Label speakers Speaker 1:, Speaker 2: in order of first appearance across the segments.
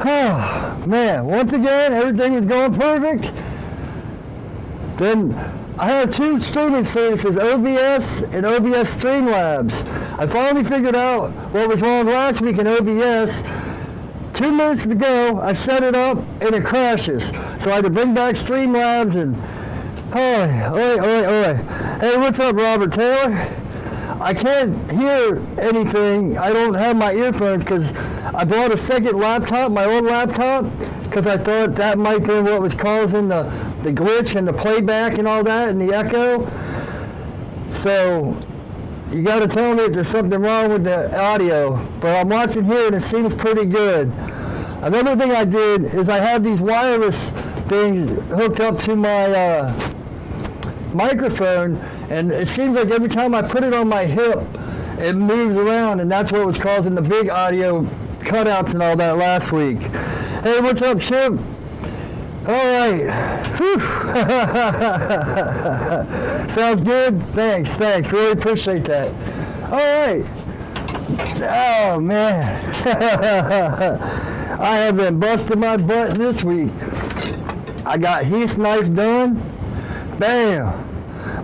Speaker 1: Oh, man, once again, everything is going perfect. Then I have two streaming services, OBS and OBS Streamlabs. I finally figured out what was wrong last week in OBS. 2 minutes to go, I set it up and it crashes. So I had to bring back Streamlabs and Hey, what's up, Robert Taylor? I can't hear anything. I don't have my earphones because I bought a second laptop, my old laptop, because I thought that might be what was causing the glitch and the playback and all that and the echo. So you got to tell me if there's something wrong with the audio. But I'm watching here and it seems pretty good. Another thing I did is I have these wireless things hooked up to my microphone, and it seems like every time I put it on my hip, it moves around, and that's what was causing the big audio cutouts and all that last week. Hey, what's up, Chip? All right. Sounds good? Thanks. Really appreciate that. All right. Oh, man. I have been busting my butt this week. I got Heath knife done. Bam.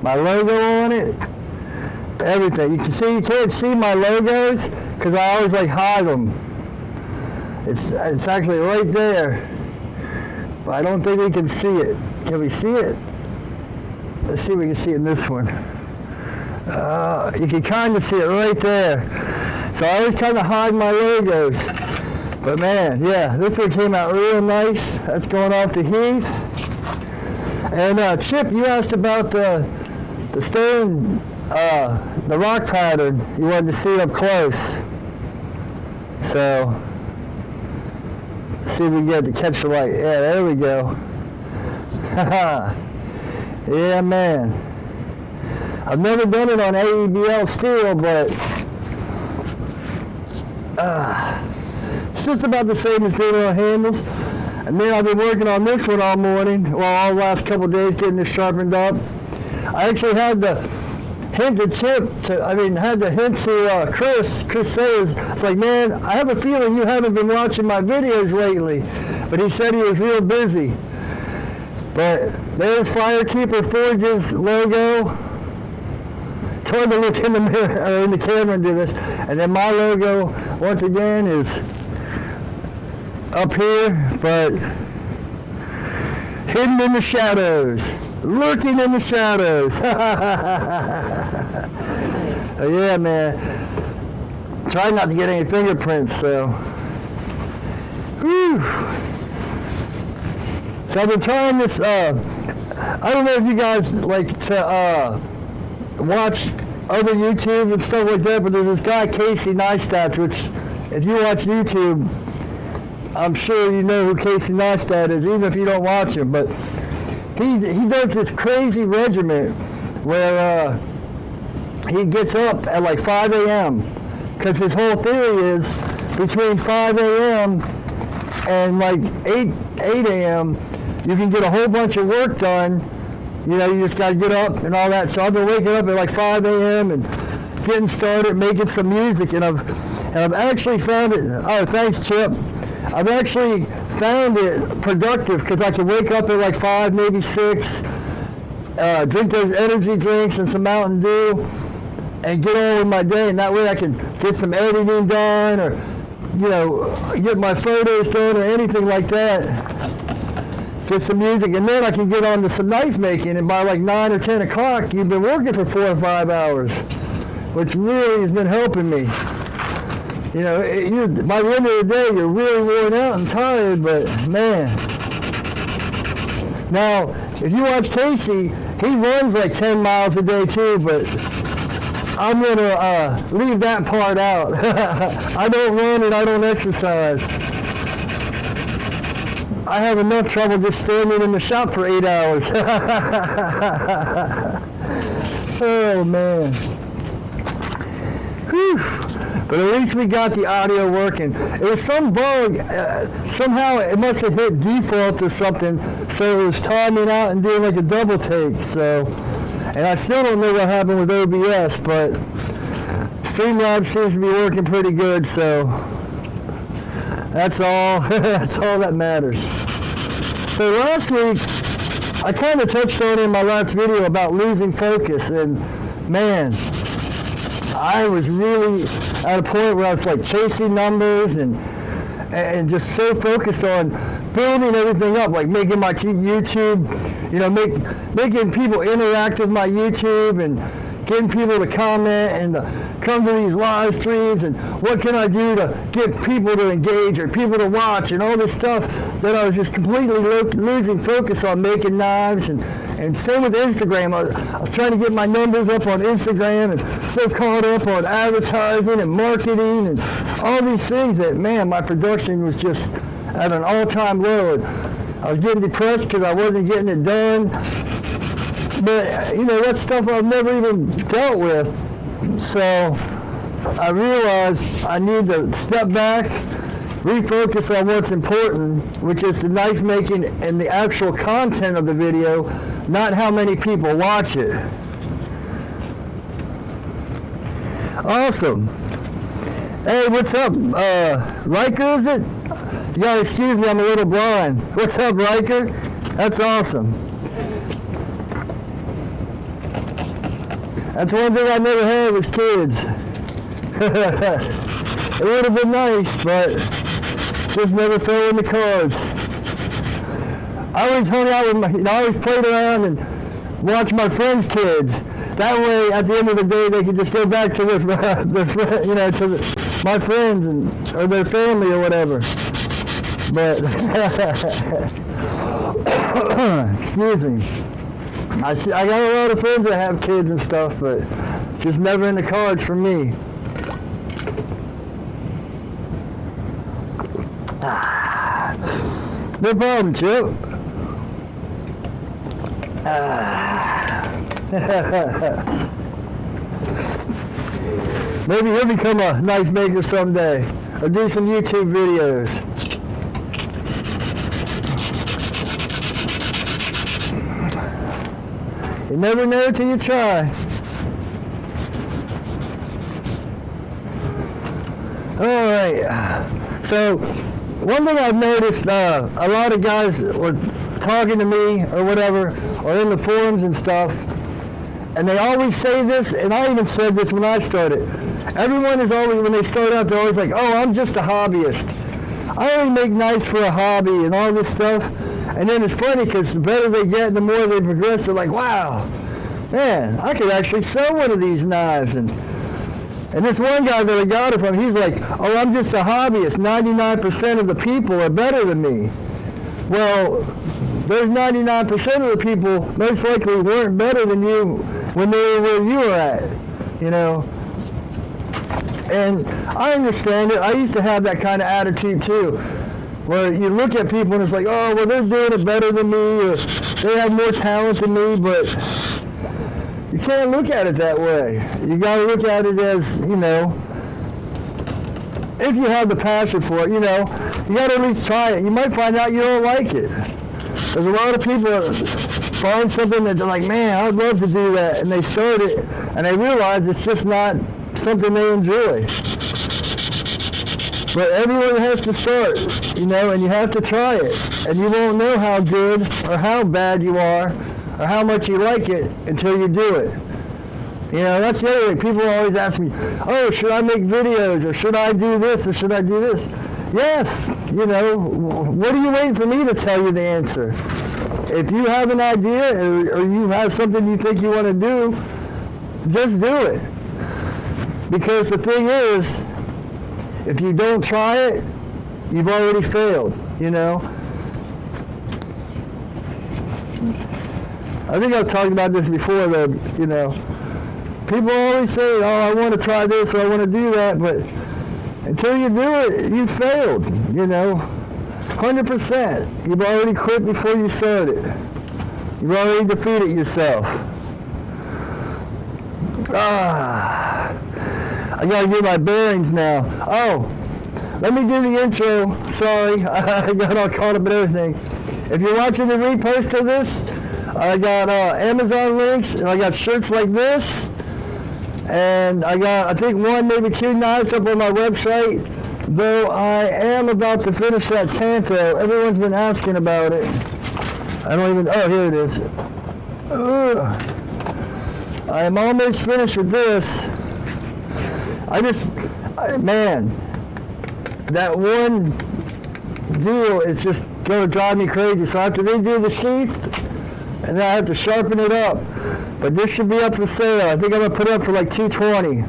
Speaker 1: My logo on it. Everything. You can't see my logos because I always hide them. It's actually right there. But I don't think we can see it. Can we see it? Let's see if we can see it in this one. You can kind of see it right there. So I always kind of hide my logos. But man, yeah, this one came out real nice. That's going off to Heath. And Chip, you asked about the stone, the rock pattern. You wanted to see it up close. So, let's see if we can get to catch the light. Yeah, there we go. Yeah, man. I've never done it on AEBL steel, but it's just about the same as doing it on handles. And then I've been working on this one all morning, all the last couple of days, getting this sharpened up. I actually had to hint to Chris. Chris says, it's like, man, I have a feeling you haven't been watching my videos lately. But he said he was real busy. But there's Firekeeper Forge's logo. It's hard to look in the mirror, or in the camera and do this. And then my logo, once again, is up here, but hidden in the shadows, lurking in the shadows. Yeah, man. Try not to get any fingerprints, so. Whew. So I've been trying this, I don't know if you guys like to watch other YouTube and stuff like that, but there's this guy, Casey Neistat, which, if you watch YouTube, I'm sure you know who Casey Neistat is, even if you don't watch him. But he does this crazy regiment where he gets up at like 5 a.m. because his whole theory is between 5 a.m. and like 8 a.m. you can get a whole bunch of work done. You know, you just got to get up and all that. So I've been waking up at like 5 a.m. and getting started, making some music, and I've actually found it. Oh, thanks, Chip. I've actually found it productive because I can wake up at like 5, maybe 6, drink those energy drinks and some Mountain Dew, and get on with my day. And that way I can get some editing done, or get my photos done, or anything like that. Get some music, and then I can get on to some knife making. And by like 9 or 10 o'clock, you've been working for 4 or 5 hours, which really has been helping me. By the end of the day, you're really worn out and tired, but man. Now, if you watch Casey, he runs like 10 miles a day too, but I'm going to leave that part out. I don't run and I don't exercise. I have enough trouble just standing in the shop for 8 hours. Oh, man. Whew. But at least we got the audio working. It was some bug. Somehow it must have hit default or something, so it was timing out and doing like a double take. So, and I still don't know what happened with OBS, but Streamlabs seems to be working pretty good. So That's all. That's all that matters. So last week, I kind of touched on in my last video about losing focus, and man, I was really at a point where I was like chasing numbers and just so focused on building everything up, like making my YouTube, you know, making people interact with my YouTube and getting people to comment and come to these live streams, and what can I do to get people to engage or people to watch and all this stuff, that I was just completely losing focus on making knives. And same with Instagram. I was trying to get my numbers up on Instagram and so caught up on advertising and marketing and all these things that, man, my production was just at an all-time low. And I was getting depressed because I wasn't getting it done. But, you know, that's stuff I've never even dealt with. So I realized I need to step back, refocus on what's important, which is the knife making and the actual content of the video, not how many people watch it. Awesome. Hey, what's up? Riker, is it? You gotta excuse me, I'm a little blind. What's up, Riker? That's awesome. That's one thing I never had was kids. It would have been nice, but just never fell in the cards. I always hung out with I always played around and watched my friends' kids. That way, at the end of the day, they could just go back to my friends or their family or whatever. But excuse me. I got a lot of friends that have kids and stuff, but just never in the cards for me. No problem, Chip. Maybe he'll become a knife maker someday, or do some YouTube videos. You never know till you try. All right. So one thing I've noticed, a lot of guys were talking to me or whatever, or in the forums and stuff, and they always say this, and I even said this when I started. Everyone is always, when they start out, they're always like, oh, I'm just a hobbyist. I only make knives for a hobby and all this stuff. And then it's funny because the better they get, the more they progress, they're like, wow, man, I could actually sell one of these knives. And this one guy that I got it from, he's like, oh, I'm just a hobbyist. 99% of the people are better than me. Well, those 99% of the people most likely weren't better than you when they were where you were at, you know. And I understand it. I used to have that kind of attitude too, where you look at people and it's like, oh, well, they're doing it better than me, or they have more talent than me, but you can't look at it that way. You got to look at it as, you know, if you have the passion for it, you know, you got to at least try it. You might find out you don't like it. There's a lot of people that find something that they're like, man, I'd love to do that, and they start it, and they realize it's just not something they enjoy. But everyone has to start, you know, and you have to try it. And you won't know how good or how bad you are or how much you like it until you do it. You know, that's the other thing. People always ask me, oh, should I make videos, or should I do this, or should I do this? Yes, you know, what are you waiting for me to tell you the answer? If you have an idea or you have something you think you want to do, just do it. Because the thing is, if you don't try it, you've already failed, you know? I think I've talked about this before, though, you know. People always say, oh, I want to try this or I want to do that, but until you do it, you failed, you know? 100%. You've already quit before you started. You've already defeated yourself. I gotta get my bearings now. Oh, let me do the intro. Sorry, I got all caught up in everything. If you're watching the repost of this, I got Amazon links, and I got shirts like this, and I got, I think, one, maybe two knives up on my website. Though I am about to finish that canto. Everyone's been asking about it. I don't even, oh, here it is. I am almost finished with this. Man, that one deal is just going to drive me crazy. So I have to redo the sheath, and then I have to sharpen it up. But this should be up for sale. I think I'm going to put it up for like $220.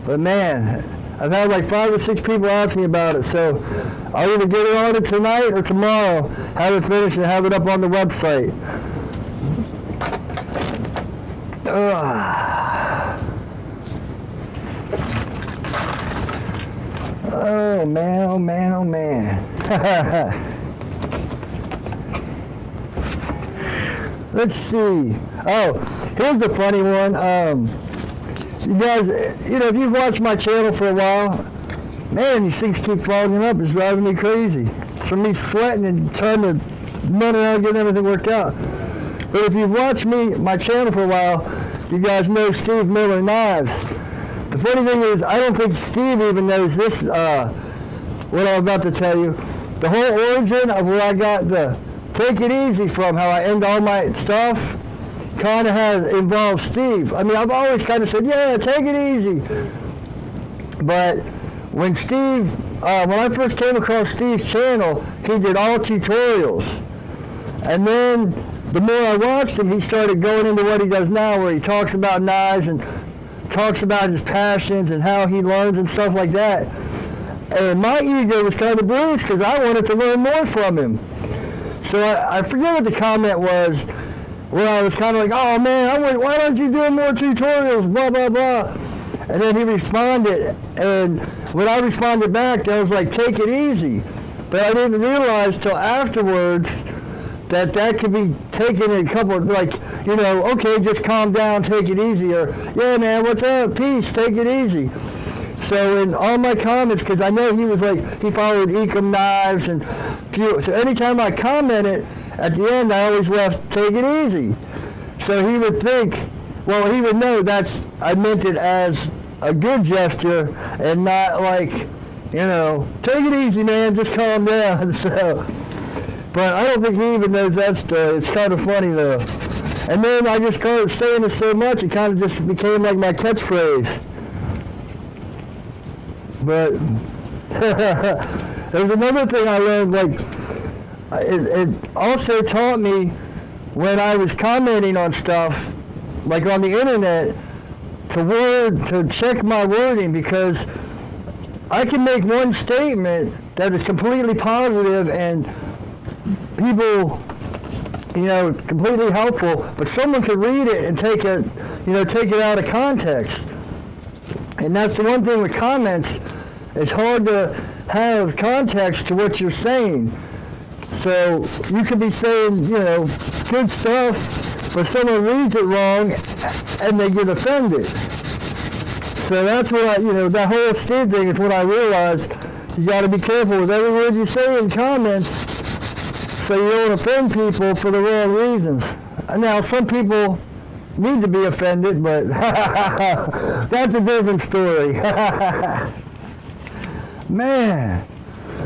Speaker 1: But man, I've had like 5 or 6 people ask me about it. So I'll either get it ordered tonight or tomorrow, have it finished and have it up on the website. Oh man, oh man, oh man. Let's see. Oh, here's the funny one. You guys, if you've watched my channel for a while, man, these things keep fogging up. It's driving me crazy. It's from me sweating and trying to run around getting everything worked out. But if you've watched my channel for a while, you guys know Steve Miller Knives. The funny thing is, I don't think Steve even knows this, what I'm about to tell you. The whole origin of where I got the Take It Easy from, how I end all my stuff, kind of has involved Steve. I mean, I've always kind of said, yeah, take it easy. But when when I first came across Steve's channel, he did all tutorials. And then the more I watched him, he started going into what he does now, where he talks about knives and talks about his passions and how he learns and stuff like that. And my ego was kind of bruised because I wanted to learn more from him. So I forget what the comment was, where I was kind of like, oh man, why aren't you doing more tutorials, blah, blah, blah. And then he responded, and when I responded back, I was like, take it easy. But I didn't realize till afterwards that could be taken in a couple of, okay, just calm down, take it easy, or, yeah, man, what's up, peace, take it easy. So in all my comments, because I know he followed Ecom Knives, and so anytime I commented, at the end, I always left, take it easy. So he would think, well, he would know I meant it as a good gesture, and not like, take it easy, man, just calm down. So, but I don't think he even knows that story. It's kind of funny, though. And then I just started saying it so much, it kind of just became like my catchphrase. But there's another thing I learned, it also taught me when I was commenting on stuff, like on the internet, to check my wording, because I can make one statement that is completely positive and people, completely helpful, but someone could read it and take it out of context. And that's the one thing with comments. It's hard to have context to what you're saying. So you could be saying, good stuff, but someone reads it wrong and they get offended. So that's what that whole Steve thing is what I realized. You got to be careful with every word you say in comments, so you don't offend people for the wrong reasons. Now, some people need to be offended, but that's a different story. Man,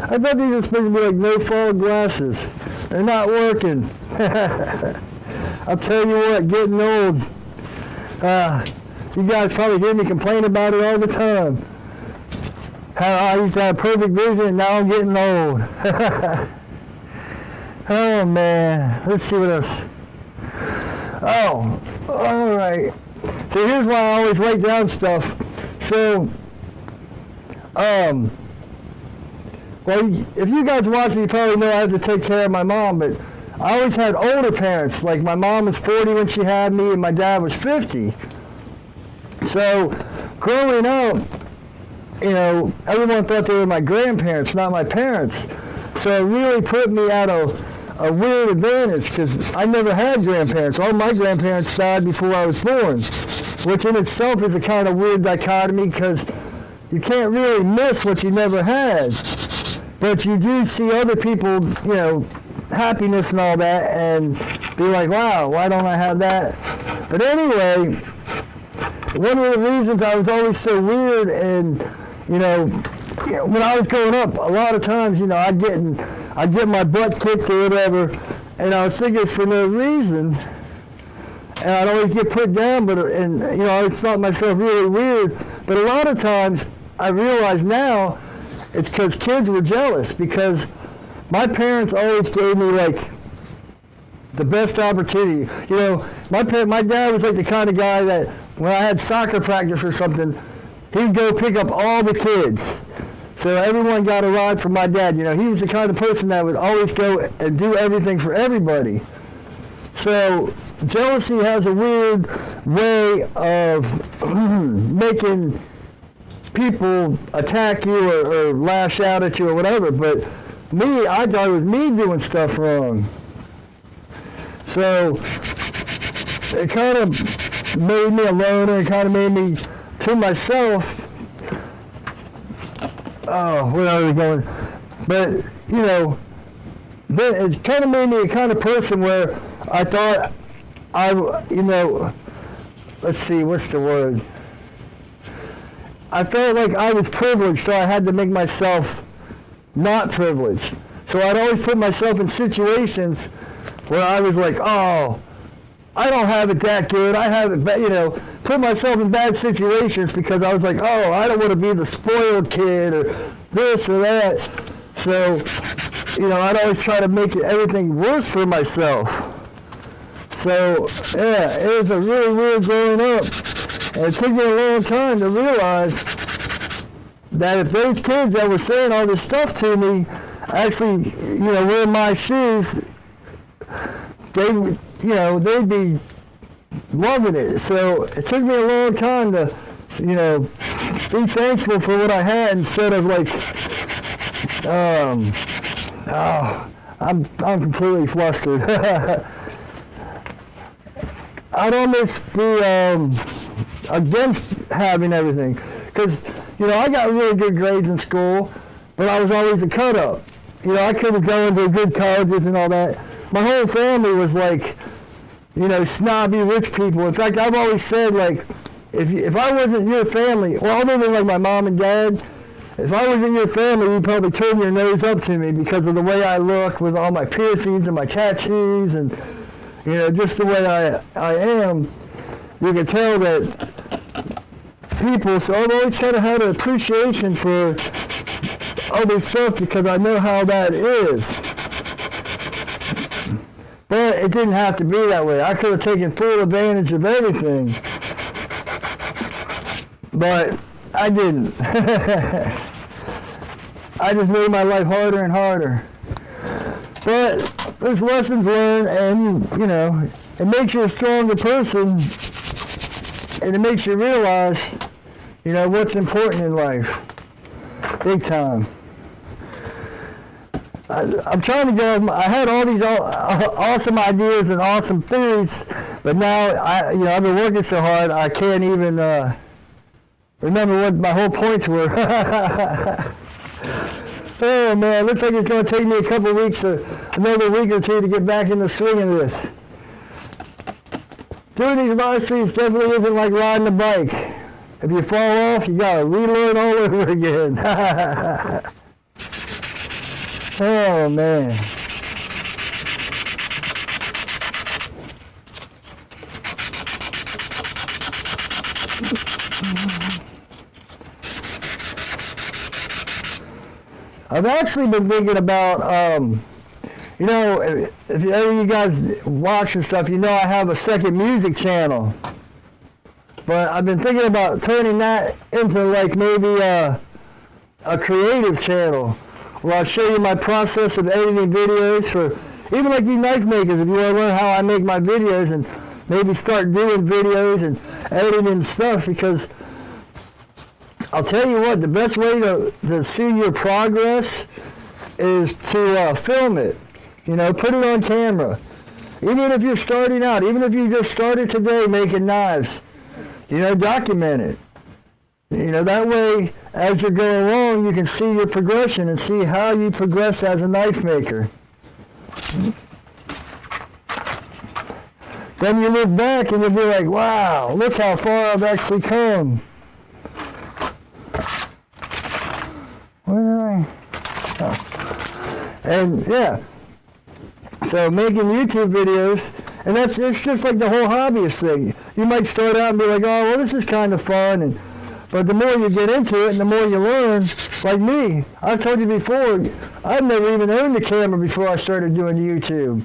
Speaker 1: I thought these were supposed to be like no fog glasses. They're not working. I'll tell you what, getting old. You guys probably hear me complain about it all the time. How I used to have perfect vision and now I'm getting old. Oh man, let's see what else. Oh, all right. So here's why I always write down stuff. So, well, if you guys watch me, you probably know I have to take care of my mom, but I always had older parents. Like my mom was 40 when she had me, and my dad was 50. So, growing up, everyone thought they were my grandparents, not my parents. So it really put me at a weird advantage, because I never had grandparents. All my grandparents died before I was born, which in itself is a kind of weird dichotomy, because you can't really miss what you never had. But you do see other people's, happiness and all that, and be like, wow, why don't I have that? But anyway, one of the reasons I was always so weird and, when I was growing up, a lot of times, you know, I'd get my butt kicked or whatever, and I was thinking it's for no reason, and I'd always get put down, and you know, I always thought myself really weird, but a lot of times, I realize now, it's because kids were jealous, because my parents always gave me, like, the best opportunity. You know, my dad was like the kind of guy that when I had soccer practice or something, he'd go pick up all the kids. So everyone got a ride from my dad. You know, he was the kind of person that would always go and do everything for everybody. So jealousy has a weird way of making people attack you or lash out at you or whatever. But me, I thought it was me doing stuff wrong. So it kind of made me a loner. It kind of made me to myself. Oh, where are we going? But, you know, then it kind of made me a kind of person where I thought you know, let's see, what's the word? I felt like I was privileged, so I had to make myself not privileged. So I'd always put myself in situations where I was like, oh, I don't have it that good. I have it, you know, put myself in bad situations because I was like, oh, I don't want to be the spoiled kid or this or that. So, you know, I'd always try to make everything worse for myself. So, yeah, it was a really weird growing up. And it took me a long time to realize that if those kids that were saying all this stuff to me actually, you know, were in my shoes, they'd be loving it. So it took me a long time to, you know, be thankful for what I had instead of like, I'm completely flustered. I'd almost be against having everything, because, you know, I got really good grades in school, but I was always a cut-up. You know, I couldn't go into good colleges and all that. My whole family was like, you know, snobby rich people. In fact, I've always said, like, if I wasn't your family, well, other than like my mom and dad, if I was in your family, you'd probably turn your nose up to me because of the way I look with all my piercings and my tattoos and, you know, just the way I am. You can tell that people, so I've always kind of had an appreciation for other stuff because I know how that is. But it didn't have to be that way. I could have taken full advantage of everything. But I didn't. I just made my life harder and harder. But there's lessons learned, and, you know, it makes you a stronger person, and it makes you realize, you know, what's important in life. Big time. I'm trying to go. I had all these awesome ideas and awesome theories, but now I've been working so hard I can't even remember what my whole points were. Oh man, looks like it's going to take me a couple weeks, another week or two to get back in the swing of this. Doing these live streams definitely isn't like riding a bike. If you fall off, you got to relearn all over again. Oh, man. I've actually been thinking about, you know, if ever you guys watch and stuff, you know I have a second music channel. But I've been thinking about turning that into like maybe a creative channel. Where I'll show you my process of editing videos for, even like you knife makers, if you want to learn how I make my videos and maybe start doing videos and editing and stuff, because I'll tell you what, the best way to see your progress is to film it. You know, put it on camera. Even if you're starting out, even if you just started today making knives, you know, document it. You know, that way, as you're going along, you can see your progression and see how you progress as a knife maker. Then you look back and you'll be like, wow, look how far I've actually come. Where did I? Oh. And yeah. So making YouTube videos, and it's just like the whole hobbyist thing. You might start out and be like, oh, well, this is kind of fun, but the more you get into it and the more you learn, like me, I've told you before, I've never even owned a camera before I started doing YouTube.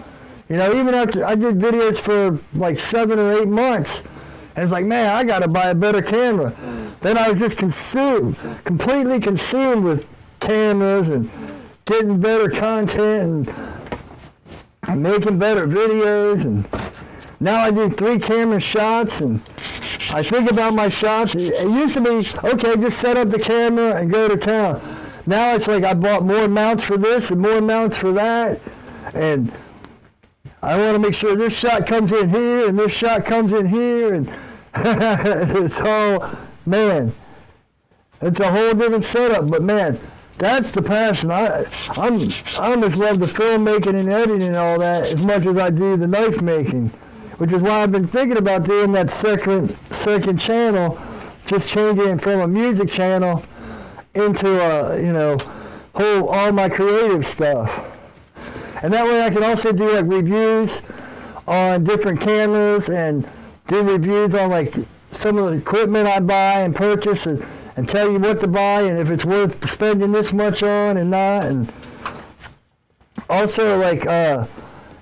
Speaker 1: You know, even after I did videos for like 7 or 8 months, and it's like, man, I got to buy a better camera. Then I was just completely consumed with cameras and getting better content and making better videos, and now I do 3 camera shots, and I think about my shots. It used to be, okay, just set up the camera and go to town. Now it's like I bought more mounts for this and more mounts for that, and I want to make sure this shot comes in here and this shot comes in here, and it's all, man, it's a whole different setup, but man, that's the passion. I almost love the filmmaking and editing and all that as much as I do the knife making, which is why I've been thinking about doing that second channel, just changing it from a music channel into all my creative stuff. And that way I can also do like reviews on different cameras and do reviews on like some of the equipment I buy and purchase, and tell you what to buy and if it's worth spending this much on and not. And also, like,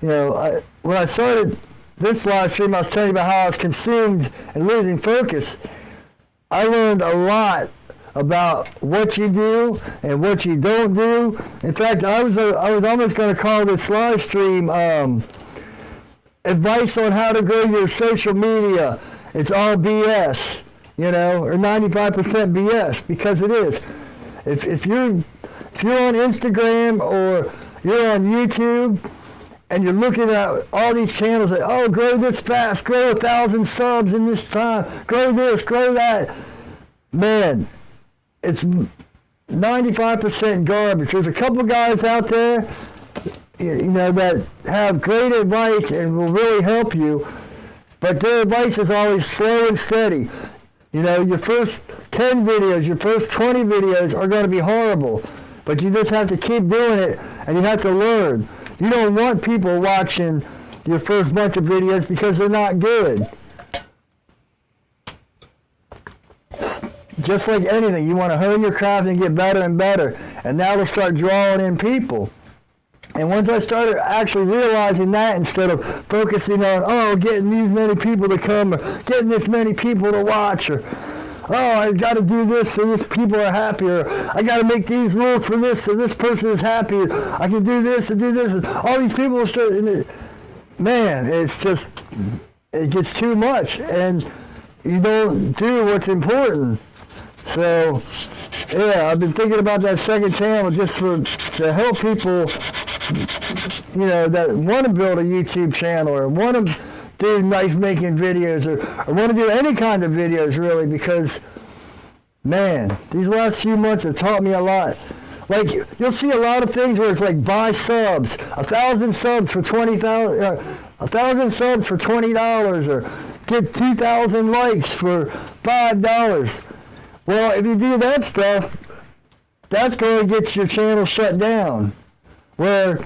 Speaker 1: when I started this live stream, I was telling you about how I was consumed and losing focus. I learned a lot about what you do and what you don't do. In fact, I was almost going to call this live stream advice on how to grow your social media. It's all BS. Or 95% BS, because it is. If you're on Instagram or you're on YouTube and you're looking at all these channels that, oh, grow this fast, grow 1,000 subs in this time, grow this, grow that, man, it's 95% garbage. There's a couple guys out there, that have great advice and will really help you, but their advice is always slow and steady. Your first 10 videos, your first 20 videos are going to be horrible, but you just have to keep doing it, and you have to learn. You don't want people watching your first bunch of videos because they're not good. Just like anything, you want to hone your craft and get better and better, and now they'll start drawing in people. And once I started actually realizing that, instead of focusing on, getting these many people to come, or getting this many people to watch, or, I got to do this so these people are happy, or I got to make these rules for this so this person is happy, I can do this and do this, and all these people will start, man, it gets too much, and you don't do what's important. So, yeah, I've been thinking about that second channel just to help people, that want to build a YouTube channel or want to do knife making videos or want to do any kind of videos, really, because, man, these last few months have taught me a lot. Like, you'll see a lot of things where it's like, buy subs, 1,000 subs for $20, 1,000 subs for $20, or get 2,000 likes for $5. Well, if you do that stuff, that's going to get your channel shut down. Where,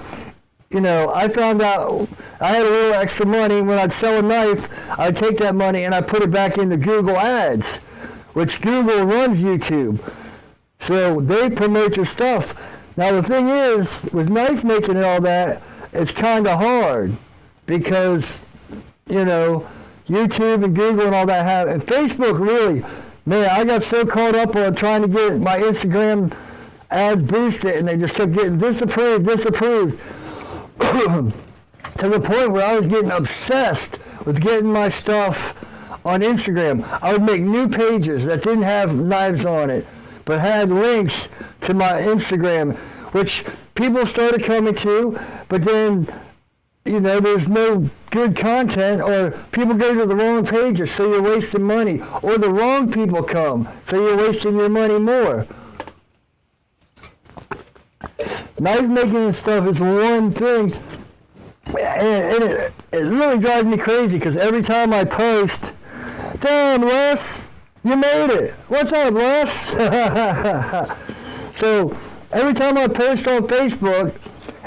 Speaker 1: I found out I had a little extra money. When I'd sell a knife, I'd take that money and I put it back into Google Ads, which Google runs YouTube. So they promote your stuff. Now the thing is, with knife making and all that, it's kind of hard because, YouTube and Google and all that have, and Facebook really, man, I got so caught up on trying to get my Instagram ads boosted, and they just kept getting disapproved, to the point where I was getting obsessed with getting my stuff on Instagram. I would make new pages that didn't have knives on it, but had links to my Instagram, which people started coming to, but then, there's no good content, or people go to the wrong pages, so you're wasting money, or the wrong people come, so you're wasting your money more. Knife making and stuff is one thing, and it really drives me crazy, because every time I post, damn, Les, you made it. What's up, Les? So every time I post on Facebook,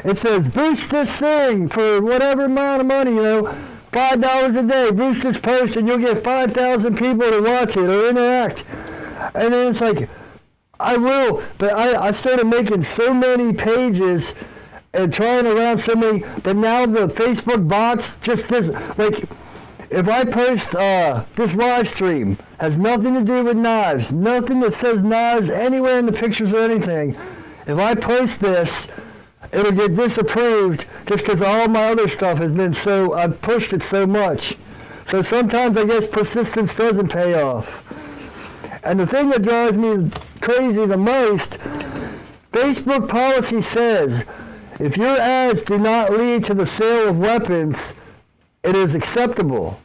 Speaker 1: it says, boost this thing for whatever amount of money, $5 a day, boost this post and you'll get 5,000 people to watch it or interact. And then it's like, I will, but I started making so many pages and trying around so many, that now the Facebook bots, like, if I post this live stream, has nothing to do with knives, nothing that says knives anywhere in the pictures or anything. If I post this, it'll get disapproved just because all my other stuff has been I've pushed it so much. So sometimes I guess persistence doesn't pay off. And the thing that drives me crazy the most, Facebook policy says, if your ads do not lead to the sale of weapons, it is acceptable.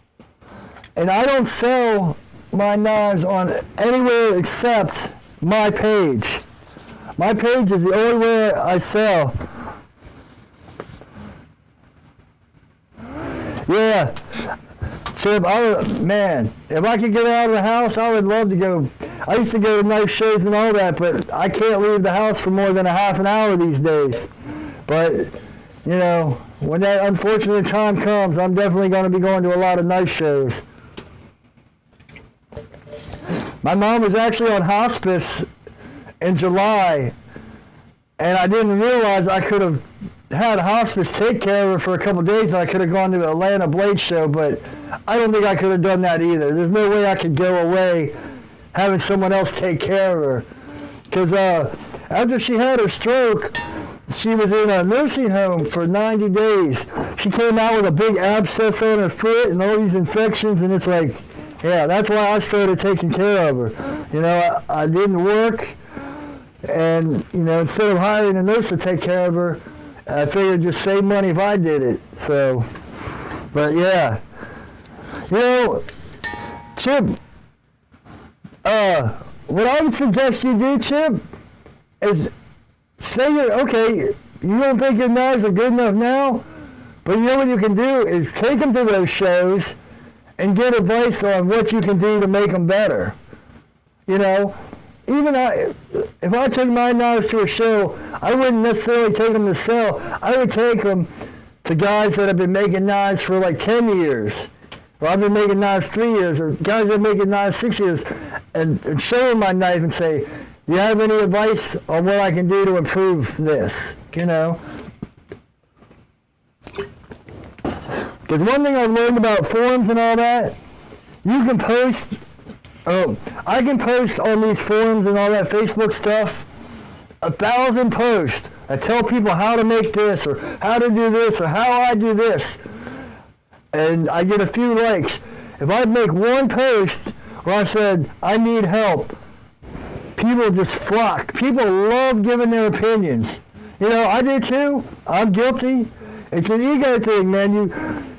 Speaker 1: And I don't sell my knives on anywhere except my page. My page is the only way I sell. Yeah. Chip, if I could get out of the house, I would love to go. I used to go to knife shows and all that, but I can't leave the house for more than a half an hour these days. But, when that unfortunate time comes, I'm definitely going to be going to a lot of knife shows. My mom was actually on hospice in July, and I didn't realize I could have had hospice take care of her for a couple of days, and I could have gone to the Atlanta Blade Show, but I don't think I could have done that either. There's no way I could go away having someone else take care of her. Because after she had her stroke, she was in a nursing home for 90 days. She came out with a big abscess on her foot and all these infections, and it's like, yeah, that's why I started taking care of her. I didn't work, and, instead of hiring a nurse to take care of her, I figured just save money if I did it. So, but yeah. Chip, what I would suggest you do, Chip, is say you don't think your knives are good enough now, but what you can do is take them to those shows and get advice on what you can do to make them better. If I took my knives to a show, I wouldn't necessarily take them to sell. I would take them to guys that have been making knives for like 10 years. Or I've been making knives 3 years, or guys that are making knives 6 years, and show them my knife and say, do you have any advice on what I can do to improve this? Because one thing I've learned about forums and all that, you can post, I can post on these forums and all that Facebook stuff, 1,000 posts that tell people how to make this, or how to do this, or how I do this. And I get a few likes. If I make one post where I said, I need help, people just flock. People love giving their opinions. I do too. I'm guilty. It's an ego thing, man.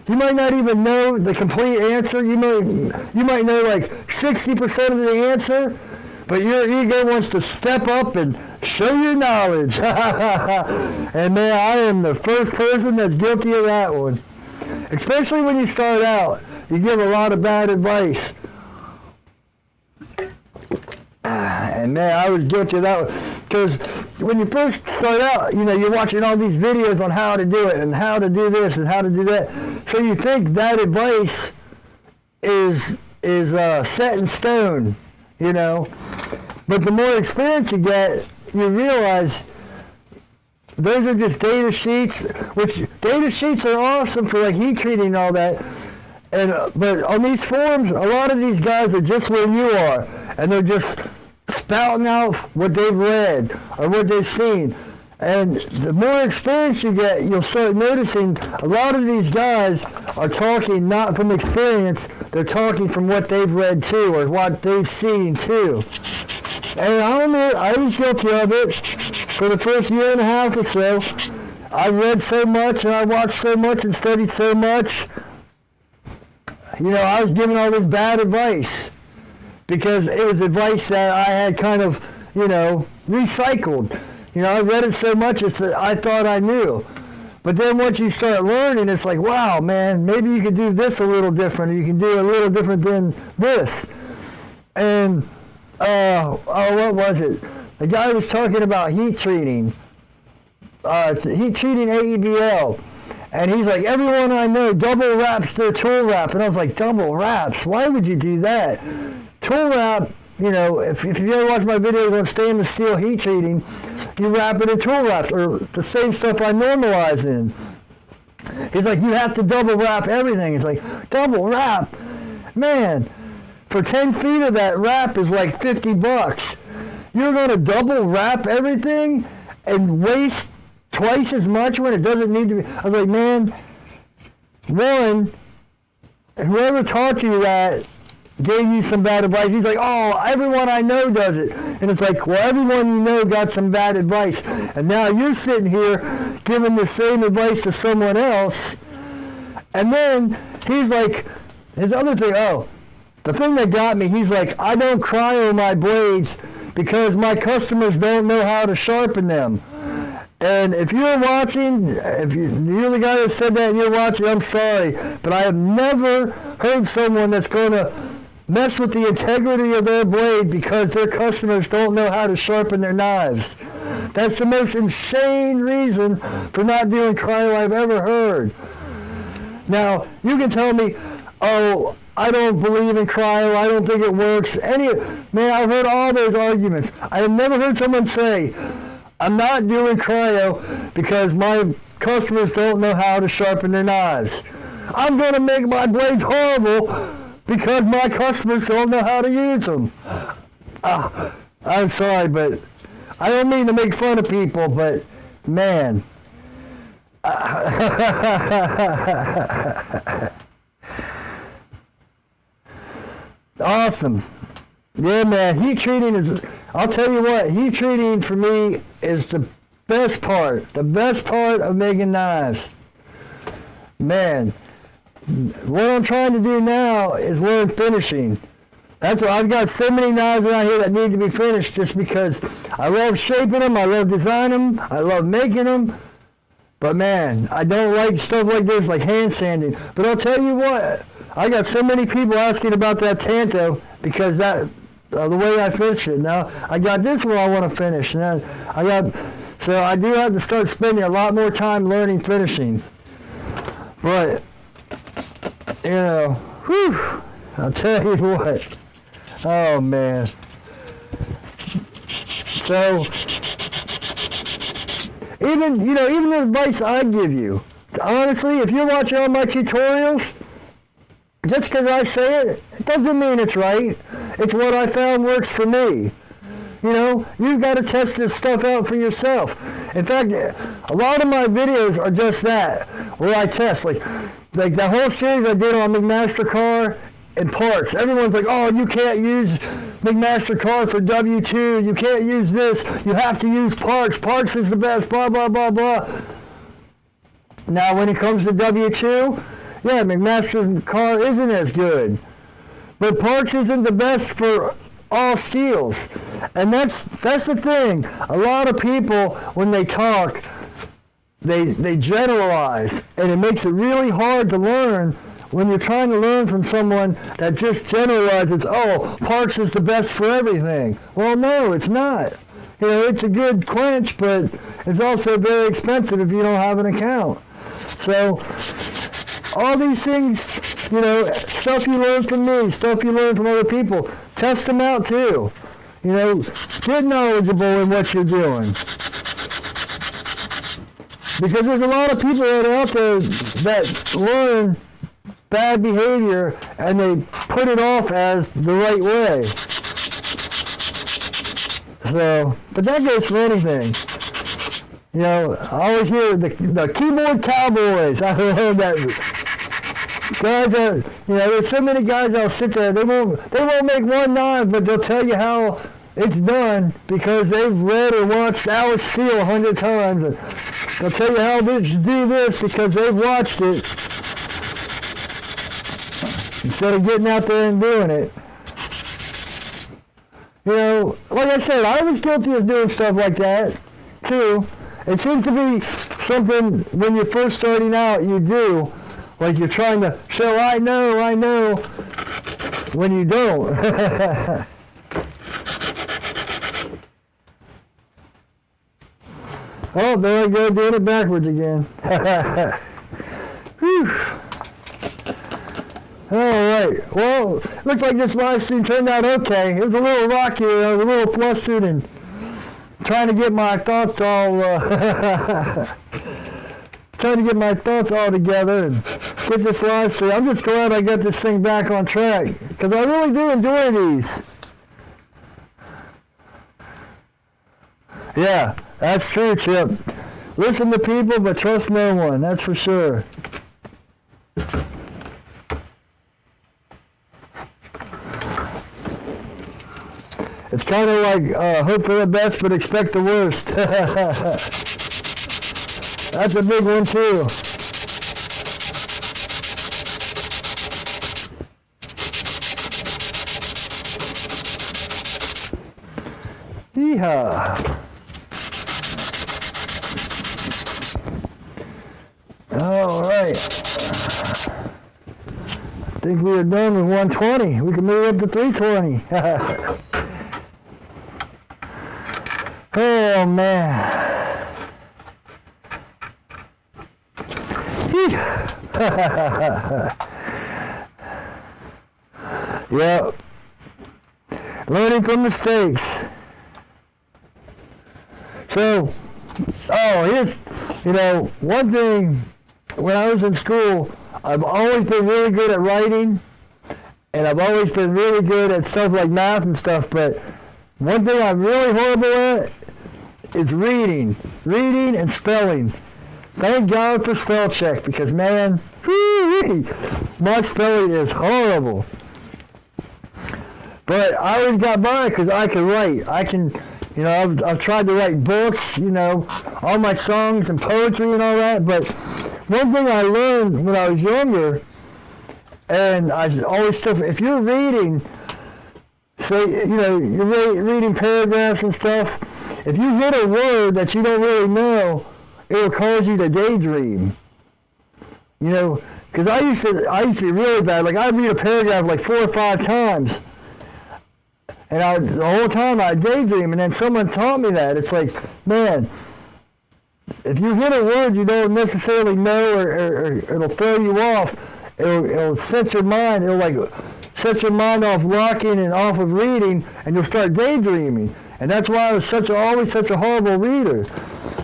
Speaker 1: You might not even know the complete answer. You might know like 60% of the answer, but your ego wants to step up and show your knowledge. And man, I am the first person that's guilty of that one. Especially when you start out, you give a lot of bad advice. And man, I was guilty of that one. Because when you first start out, you're watching all these videos on how to do it and how to do this and how to do that. So you think that advice is set in stone, But the more experience you get, you realize those are just data sheets, which data sheets are awesome for like heat treating and all that. But on these forums, a lot of these guys are just where you are, and they're just spouting out what they've read or what they've seen. And the more experience you get, you'll start noticing a lot of these guys are talking not from experience, they're talking from what they've read too, or what they've seen too. And I'll admit, I was guilty of it for the first year and a half or so. I read so much, and I watched so much, and studied so much. I was giving all this bad advice because it was advice that I had kind of, recycled. I read it so much that I thought I knew. But then once you start learning, it's like, wow, man, maybe you could do this a little different. Or you can do a little different than this. And, what was it? The guy was talking about heat treating AEBL. And he's like, everyone I know double wraps their tool wrap. And I was like, double wraps? Why would you do that? Tool wrap, you know, if you ever watch my videos on stainless steel heat treating, you wrap it in tool wraps, or the same stuff I normalize in. He's like, you have to double wrap everything. It's like, double wrap? Man, for 10 feet of that wrap is like $50. You're going to double wrap everything and waste twice as much when it doesn't need to be. I was like, man, one, whoever taught you that gave you some bad advice. He's like, oh, everyone I know does it. And it's like, well, everyone you know got some bad advice. And now you're sitting here giving the same advice to someone else. And then he's like, his other thing, the thing that got me, he's like, I don't cryo my blades because my customers don't know how to sharpen them. And if you're watching, if you're the guy that said that and you're watching, I'm sorry, but I have never heard someone that's going to mess with the integrity of their blade because their customers don't know how to sharpen their knives. That's the most insane reason for not doing cryo I've ever heard. Now, you can tell me, oh, I don't believe in cryo, I don't think it works. Man, I've heard all those arguments. I have never heard someone say, I'm not doing cryo because my customers don't know how to sharpen their knives. I'm going to make my blades horrible because my customers don't know how to use them. I'm sorry, but I don't mean to make fun of people, but man. Awesome. Yeah, man, heat treating is, I'll tell you what, heat treating for me is the best part of making knives. Man, what I'm trying to do now is learn finishing. That's why I've got so many knives around here that need to be finished just because I love shaping them, I love designing them, I love making them. But man, I don't like stuff like this, like hand sanding. But I'll tell you what, I got so many people asking about that Tanto because the way I finish it. Now, I got this one I want to finish. And so I do have to start spending a lot more time learning finishing. But, you know, whew, I'll tell you what. Oh, man. So, even the advice I give you, honestly, if you're watching all my tutorials, just because I say it, it doesn't mean it's right. It's what I found works for me. You know, you've got to test this stuff out for yourself. In fact, a lot of my videos are just that, where I test. Like the whole series I did on McMaster-Carr and parts. Everyone's like, oh, you can't use McMaster-Carr for W2. You can't use this. You have to use parts. Parts is the best, blah, blah, blah, blah. Now, when it comes to W2, yeah, McMaster-Carr isn't as good. But parts isn't the best for all steels. And that's the thing. A lot of people, when they talk, they generalize. And it makes it really hard to learn when you're trying to learn from someone that just generalizes, oh, parts is the best for everything. Well, no, it's not. You know, it's a good quench, but it's also very expensive if you don't have an account. So, all these things, you know, stuff you learn from me, stuff you learn from other people, test them out too. You know, get knowledgeable in what you're doing. Because there's a lot of people that are out there that learn bad behavior and they put it off as the right way. So, but that goes for anything. You know, I always hear the keyboard cowboys. I heard that. Guys that, you know, there's so many guys that'll sit there, they won't make one knife, but they'll tell you how it's done because they've read or watched Alice Steele 100 times. And they'll tell you how to do this because they've watched it instead of getting out there and doing it. You know, like I said, I was guilty of doing stuff like that too. It seems to be something when you're first starting out you do. Like you're trying to show, I know, when you don't. Oh, there I go, doing it backwards again. Whew. Alright, well, looks like this live stream turned out okay. It was a little rocky, I was a little flustered and trying to get my thoughts all together and get this live stream. I'm just glad I got this thing back on track because I really do enjoy these. Yeah, that's true, Chip. Listen to people, but trust no one. That's for sure. It's kind of like hope for the best, but expect the worst. That's a big one, too. Yeehaw. All right. I think we are done with 120. We can move up to 320. Oh, man. Yep. Learning from mistakes. So, here's, one thing, when I was in school, I've always been really good at writing, and I've always been really good at stuff like math and stuff, but one thing I'm really horrible at is reading and spelling. Thank God for spell check, because man, my spelling is horrible. But I always got by because I can write. I can, I've tried to write books, all my songs and poetry and all that. But one thing I learned when I was younger, and I always still, if you're reading, say, you're reading paragraphs and stuff, if you hit a word that you don't really know, it'll cause you to daydream. Because I used to be really bad. Like, I'd read a paragraph like 4 or 5 times. And the whole time I'd daydream, and then someone taught me that. It's like, man, if you hit a word you don't necessarily know or it'll throw you off, it'll set your mind, set your mind off locking and off of reading, and you'll start daydreaming. And that's why I was always such a horrible reader.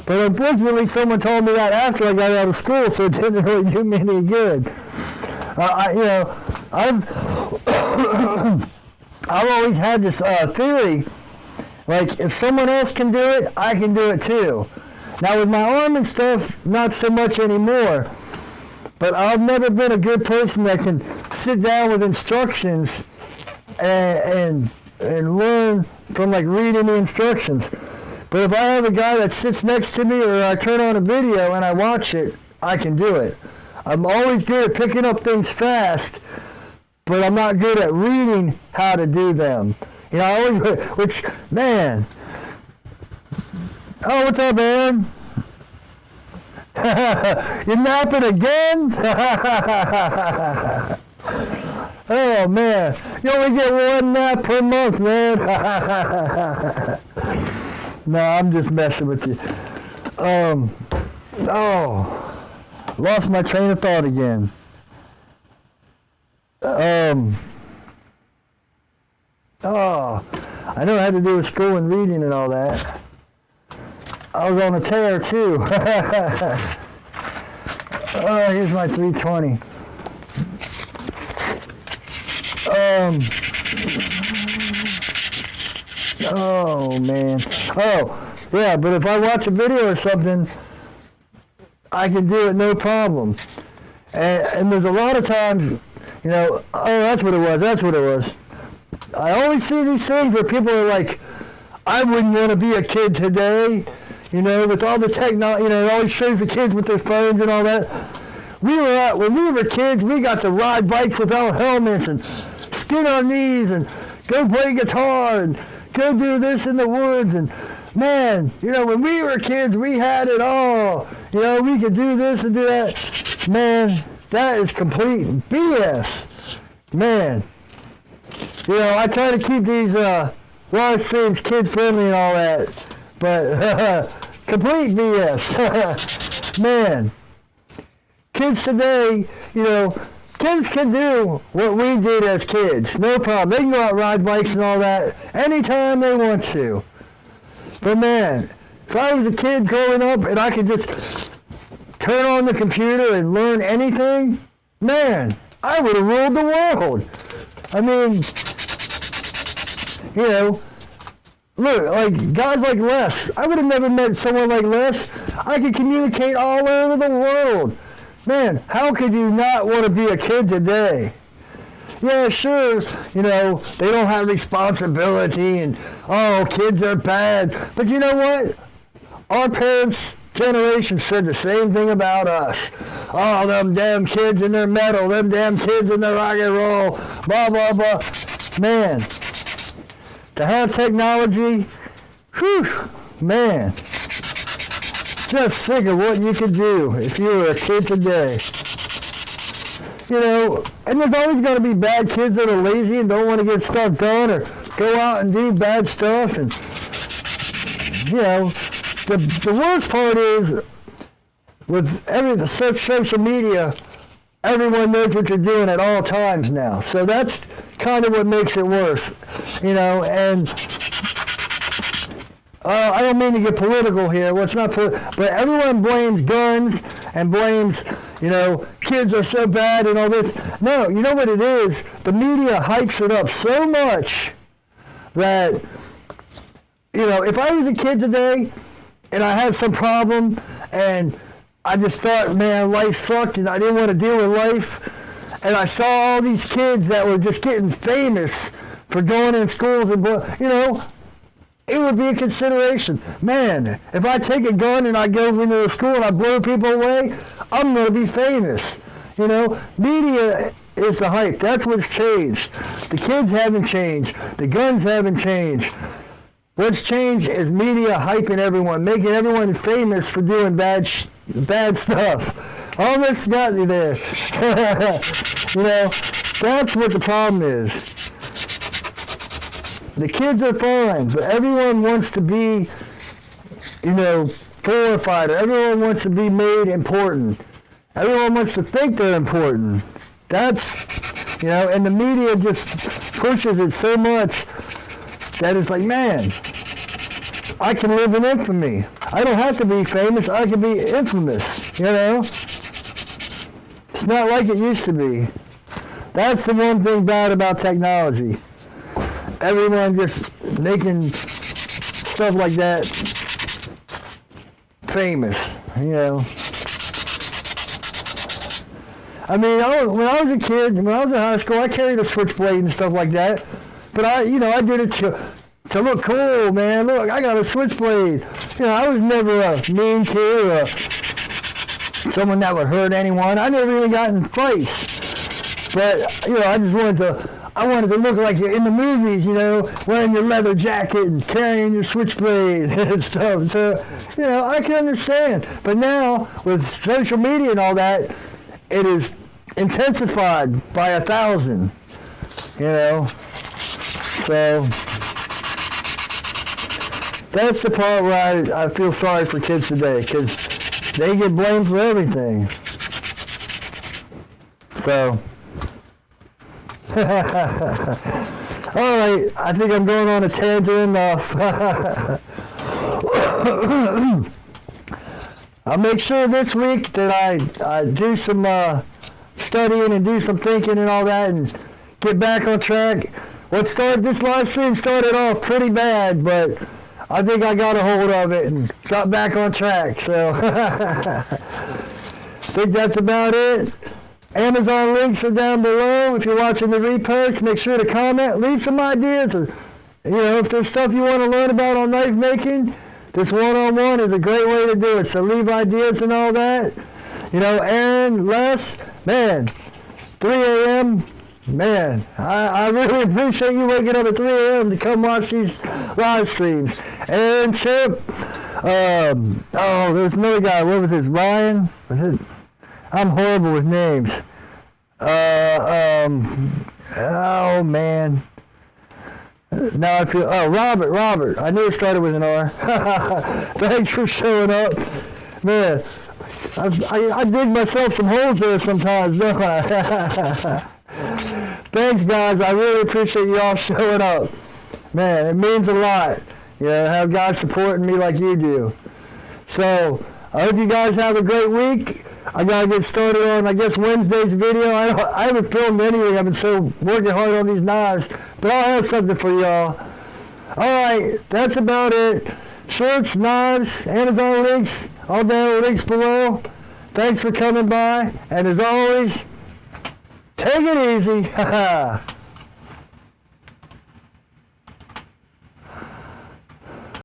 Speaker 1: But unfortunately, someone told me that after I got out of school, so it didn't really do me any good. I've always had this theory, like, if someone else can do it, I can do it too. Now, with my arm and stuff, not so much anymore. But I've never been a good person that can sit down with instructions and learn from, like, reading the instructions. But if I have a guy that sits next to me or I turn on a video and I watch it, I can do it. I'm always good at picking up things fast, but I'm not good at reading how to do them. Man. Oh, what's up, man? You napping again? Oh, man. You only get 1 nap per month, man. No, I'm just messing with you. Lost my train of thought again. I know I had to do with school and reading and all that. I was on a tear too. Here's my 320. Oh man. Oh yeah, but if I watch a video or something, I can do it no problem. And there's a lot of times, that's what it was. I always see these things where people are like, I wouldn't want to be a kid today, with all the technology, it always shows the kids with their phones and all that. When we were kids, we got to ride bikes without helmets and skin our knees and go play guitar and go do this in the woods. And man, when we were kids, we had it all. We could do this and do that. Man, that is complete BS. Man. I try to keep these live streams kid-friendly and all that, but Complete BS. Man, kids today, kids can do what we did as kids. No problem. They can go out, ride bikes and all that anytime they want to. But man, if I was a kid growing up and I could just turn on the computer and learn anything, man, I would have ruled the world. I mean, look, like guys like Les. I would have never met someone like Les. I could communicate all over the world. Man, how could you not want to be a kid today? Yeah, sure, they don't have responsibility and, kids are bad. But you know what? Our parents' generation said the same thing about us. Oh, them damn kids in their metal, them damn kids in their rock and roll, blah, blah, blah. Man, to have technology, whew, man, just think of what you could do if you were a kid today. And there's always going to be bad kids that are lazy and don't want to get stuff done or go out and do bad stuff. And, the worst part is with social media, everyone knows what you're doing at all times now. So that's kind of what makes it worse, and I don't mean to get political here. But everyone blames guns and blames, kids are so bad and all this. No, you know what it is? The media hypes it up so much that, if I was a kid today and I had some problem and I just thought, man, life sucked and I didn't want to deal with life, and I saw all these kids that were just getting famous for going in schools and, it would be a consideration. Man, if I take a gun and I go into a school and I blow people away, I'm going to be famous. Media is the hype. That's what's changed. The kids haven't changed. The guns haven't changed. What's changed is media hyping everyone, making everyone famous for doing bad stuff. Almost got me there. That's what the problem is. The kids are fine, but everyone wants to be, glorified. Everyone wants to be made important. Everyone wants to think they're important. That's, and the media just pushes it so much that it's like, man, I can live in infamy. I don't have to be famous. I can be infamous, It's not like it used to be. That's the one thing bad about technology. Everyone just making stuff like that famous, I mean, when I was a kid, when I was in high school, I carried a switchblade and stuff like that. But I did it to look cool, man. Look, I got a switchblade. I was never a mean kid or someone that would hurt anyone. I never even got in fights. But, I just wanted to look like you're in the movies, wearing your leather jacket and carrying your switchblade and stuff. So, I can understand. But now, with social media and all that, it is intensified by 1,000, So, that's the part where I feel sorry for kids today, because they get blamed for everything. So, all right, I think I'm going on a tangent enough. I'll make sure this week that I do some studying and do some thinking and all that and get back on track. This live stream started off pretty bad, but I think I got a hold of it and got back on track. So I think that's about it. Amazon links are down below. If you're watching the repost, make sure to comment, leave some ideas. If there's stuff you want to learn about on knife making, this one-on-one is a great way to do it. So leave ideas and all that. Aaron, Les, man, 3 a.m., man, I really appreciate you waking up at 3 a.m. to come watch these live streams. Aaron, Chip, there's another guy, what was his, Ryan? Was it? I'm horrible with names. Oh, man. Now I feel, oh, Robert. I knew it started with an R. Thanks for showing up. Man, I dig myself some holes there sometimes, don't I? Thanks, guys. I really appreciate you all showing up. Man, it means a lot, you know, to have guys supporting me like you do. So, I hope you guys have a great week. I gotta get started on, I guess, Wednesday's video. I haven't filmed anything. I've been so working hard on these knives, but I'll have something for y'all. All right, that's about it. Shirts, knives, Amazon links, all down links below. Thanks for coming by, and as always, take it easy.